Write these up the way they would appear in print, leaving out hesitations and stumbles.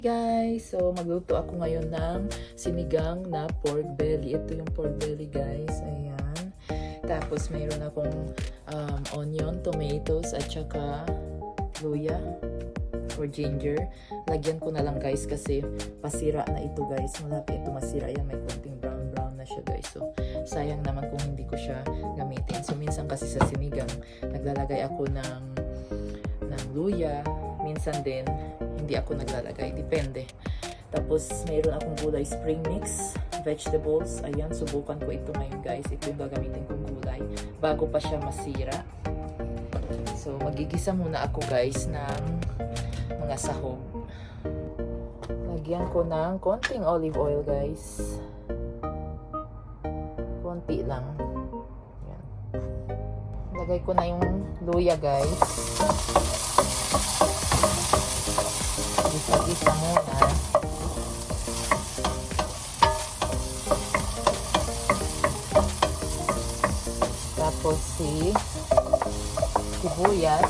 Guys, so magluto ako ngayon ng sinigang na pork belly. Ito yung pork belly, guys. Ayan. Tapos mayroon akong onion, tomatoes, at saka luya or ginger. Lagyan ko na lang, guys, kasi pasira na ito, guys. Malapit ito masira. Ayan, may konting brown na siya, guys. So, sayang naman kung hindi ko siya gamitin. So, minsan kasi sa sinigang, naglalagay ako ng luya. Minsan din, hindi ako naglalagay. Depende. Tapos, mayroon akong gulay spring mix, vegetables. Ayan, subukan ko ito ngayon, guys. Ito yung gagamitin kong gulay bago pa siya masira. So, magigisa muna ako, guys, ng mga sahog. Lagyan ko ng konting olive oil, guys. Konti lang. Ayan. Lagay ko na yung luya, guys. Gisa-gisa muna. Tapos sibuyas.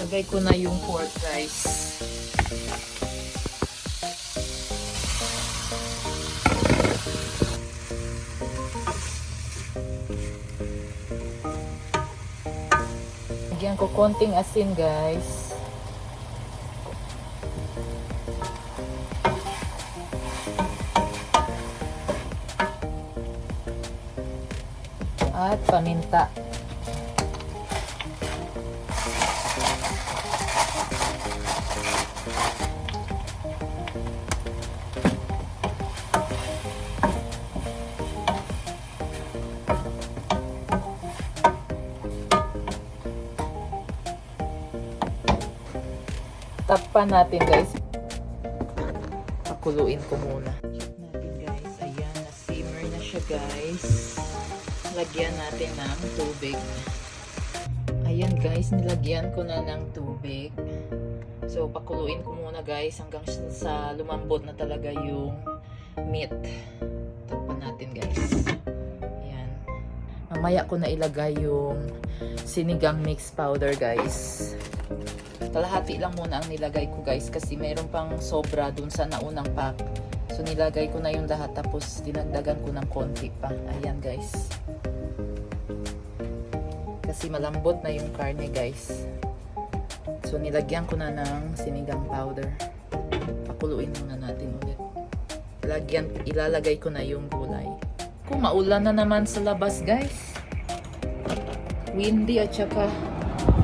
Lagay ko na yung pork, guys. Lagyan ko konting asin, guys. At paminta. Takpan natin, guys. Pakuluin ko muna. Check natin, guys. Ayan, na-simmer na siya, guys. Lagyan natin ng tubig. Ayan, guys. Nilagyan ko na ng tubig. So, pakuluin ko muna, guys, hanggang sa lumambot na talaga yung meat. Takpan natin, guys. Ayan. Mamaya ko na ilagay yung sinigang mix powder, guys. Kalahati lang muna ang nilagay ko, guys, kasi mayroon pang sobra dun sa naunang pack. So, nilagay ko na yung lahat, tapos dinagdagan ko ng konti pa. Ayan, guys. Kasi malambot na yung karne, guys. So, nilagyan ko na ng sinigang powder. Pakuluin muna natin ulit. Ilalagay ko na yung gulay. Kung maulan na naman sa labas, guys. Windy at saka,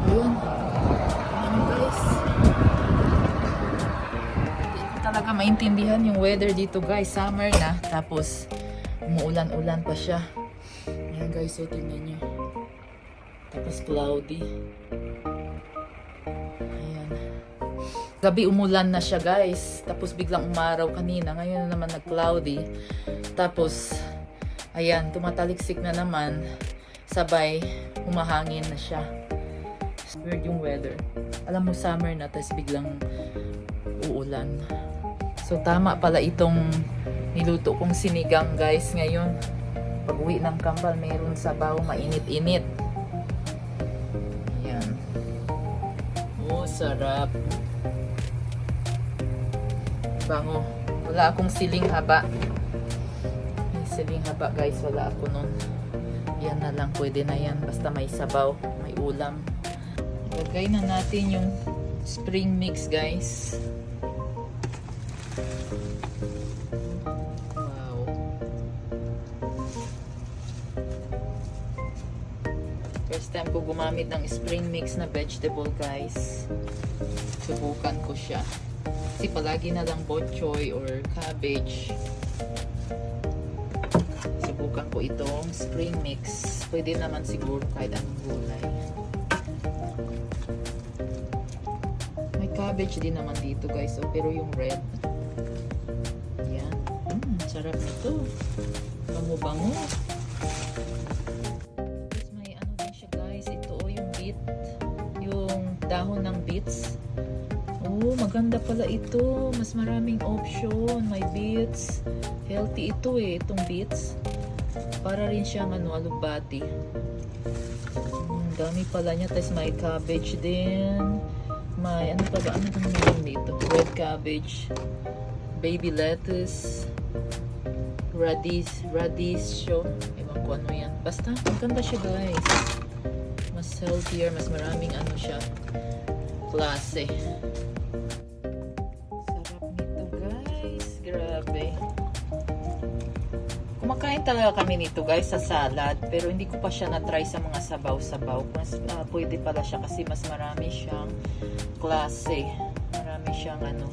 ayun. Guys, hindi ko talaga maintindihan yung weather dito, guys. Summer na, tapos umuulan-ulan pa siya. Ayan, guys, so tingnan nyo. Tapos cloudy. Ayan. Gabi umulan na siya, guys. Tapos biglang umaraw kanina. Ngayon na naman nag-cloudy. Tapos ayan, tumataliksik na naman. Sabay humahangin na siya. Weird yung weather. Alam mo, summer na, tapos biglang uulan. So, tama pala itong niluto kong sinigang, guys, ngayon. Pag uwi ng kambal, mayroon sabaw, mainit-init. Ayan. Oh, sarap. Bango. Wala akong siling haba. May siling haba, guys. Wala ako nun. Yan na lang. Pwede na yan. Basta may sabaw, may ulam. Lagay na natin yung spring mix, guys. Wow. First time ko gumamit ng spring mix na vegetable, guys. Subukan ko siya. Kasi palagi na lang bok choy or cabbage. Subukan ko itong spring mix. Pwede naman siguro kahit anong gulay. Cabbage din naman dito, guys. So, pero yung red. Ayan. Sarap nito. Bango-bango. Tapos may ano din siya, guys. Ito yung beet. dahon ng beets. Oh, maganda pala ito. Mas maraming option. May beets. Healthy ito eh, itong beets. Para rin siyang alugbati. Dami pala niya. Tapos may cabbage din. May, ano naman dito? Red cabbage. Baby lettuce. Radish. Ewan ko ano yan. Basta, maganda siya guys. Mas healthier. Mas maraming ano siya. Klase. Sarap nito guys. Grabe. Kumakain talaga kami nito guys sa salad. Pero hindi ko pa siya na-try sa mga sabaw-sabaw. Mas pwede pala siya kasi mas marami siyang klase. Marami siyang ano.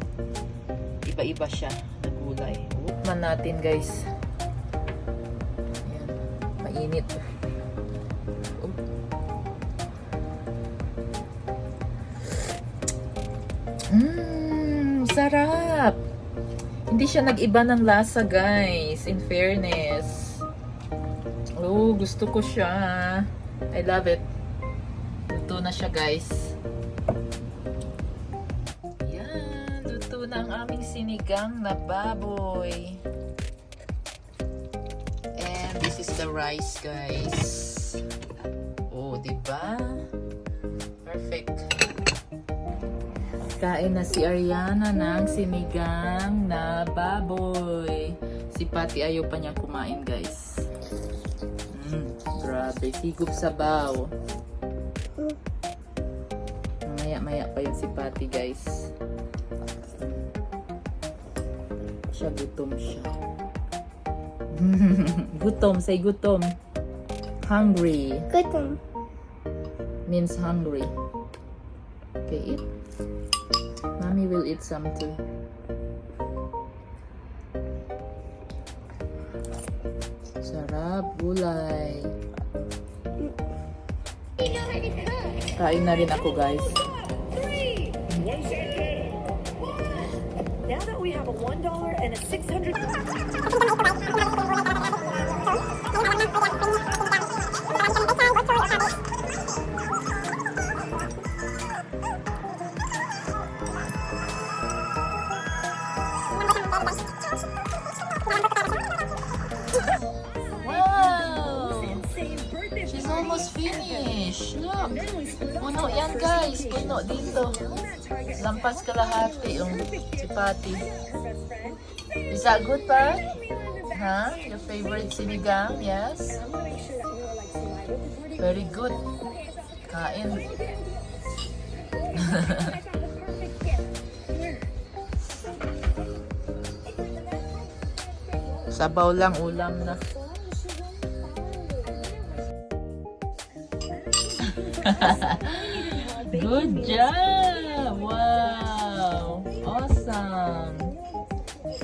Iba-iba siya na gulay. Ukman natin guys. Ayan. Mainit. Sarap! Hindi siya nag-iba ng lasa guys. In fairness. Oh, gusto ko siya. I love it. Luto na siya guys. Yan. Luto na ang aming sinigang na baboy. And this is the rice guys. Oh, diba? Perfect. Kain na si Ariana ng sinigang na baboy. Si Patty ayaw pa niya kumain guys. Grabe, higop sabaw. Maya pa yun si Patty guys. Siya gutom siya. Gutom, say gutom. Hungry. Gutom. Means hungry. Okay, eat. Mommy will eat some too. Sarap, gulay. Kain na rin ako guys. Now that we have a $1 and a $600. Wow! She's almost finished. Look. Puno yan guys. Puno dito. Lampas kalahati yung si Patty. Is that good, pa? Huh? Your favorite sinigang? Yes? Very good. Kain. Sabaw lang, ulam na. Good job! Wow! Awesome!